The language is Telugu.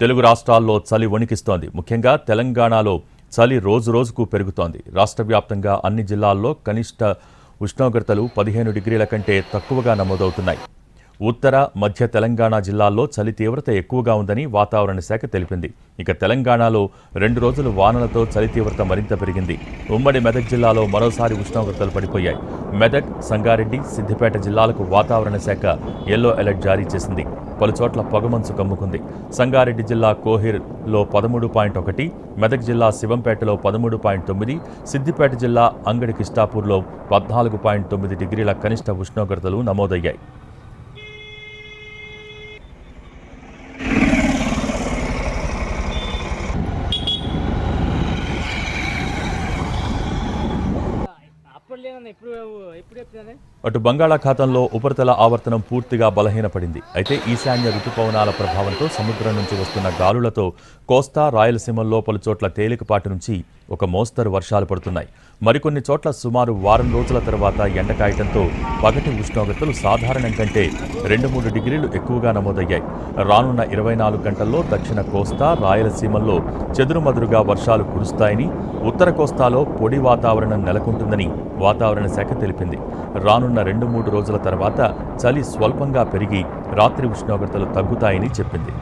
తెలుగు రాష్ట్రాల్లో చలి వణికిస్తోంది. ముఖ్యంగా తెలంగాణలో చలి రోజురోజుకు పెరుగుతోంది. రాష్ట్ర వ్యాప్తంగా అన్ని జిల్లాల్లో కనిష్ట ఉష్ణోగ్రతలు 15 డిగ్రీల కంటే తక్కువగా నమోదవుతున్నాయి. ఉత్తర మధ్య తెలంగాణ జిల్లాల్లో చలి తీవ్రత ఎక్కువగా ఉందని వాతావరణ శాఖ తెలిపింది. ఇక తెలంగాణలో 2 రోజులు వానలతో చలి తీవ్రత మరింత పెరిగింది. ఉమ్మడి మెదక్ జిల్లాలో మరోసారి ఉష్ణోగ్రతలు పడిపోయాయి. మెదక్, సంగారెడ్డి, సిద్దిపేట జిల్లాలకు వాతావరణ శాఖ యెల్లో అలర్ట్ జారీ చేసింది. పలుచోట్ల పొగమంచు కమ్ముకుంది. సంగారెడ్డి జిల్లా కోహిర్లో 13.1, మెదక్ జిల్లా శివంపేటలో 13.9, సిద్దిపేట జిల్లా అంగడి కిష్టాపూర్లో 14.9 డిగ్రీల కనిష్ట ఉష్ణోగ్రతలు నమోదయ్యాయి. అటు బంగాళాఖాతంలో ఉపరితల ఆవర్తనం పూర్తిగా బలహీనపడింది. అయితే ఈశాన్య రుతుపవనాల ప్రభావంతో సముద్రం నుంచి వస్తున్న గాలులతో కోస్తా, రాయలసీమల్లో పలుచోట్ల తేలికపాటి నుంచి ఒక మోస్తరు వర్షాలు పడుతున్నాయి. మరికొన్ని చోట్ల సుమారు వారం రోజుల తర్వాత ఎండ కాయటంతో పగటి ఉష్ణోగ్రతలు సాధారణం కంటే 2-3 డిగ్రీలు ఎక్కువగా నమోదయ్యాయి. రానున్న 24 గంటల్లో దక్షిణ కోస్తా, రాయలసీమల్లో చెదురుమదురుగా వర్షాలు కురుస్తాయని, ఉత్తర కోస్తాలో పొడి వాతావరణం నెలకొంటుందని వాతావరణ శాఖ తెలిపింది. రానున్న 2-3 రోజుల తర్వాత చలి స్వల్పంగా పెరిగి రాత్రి ఉష్ణోగ్రతలు తగ్గుతాయని చెప్పింది.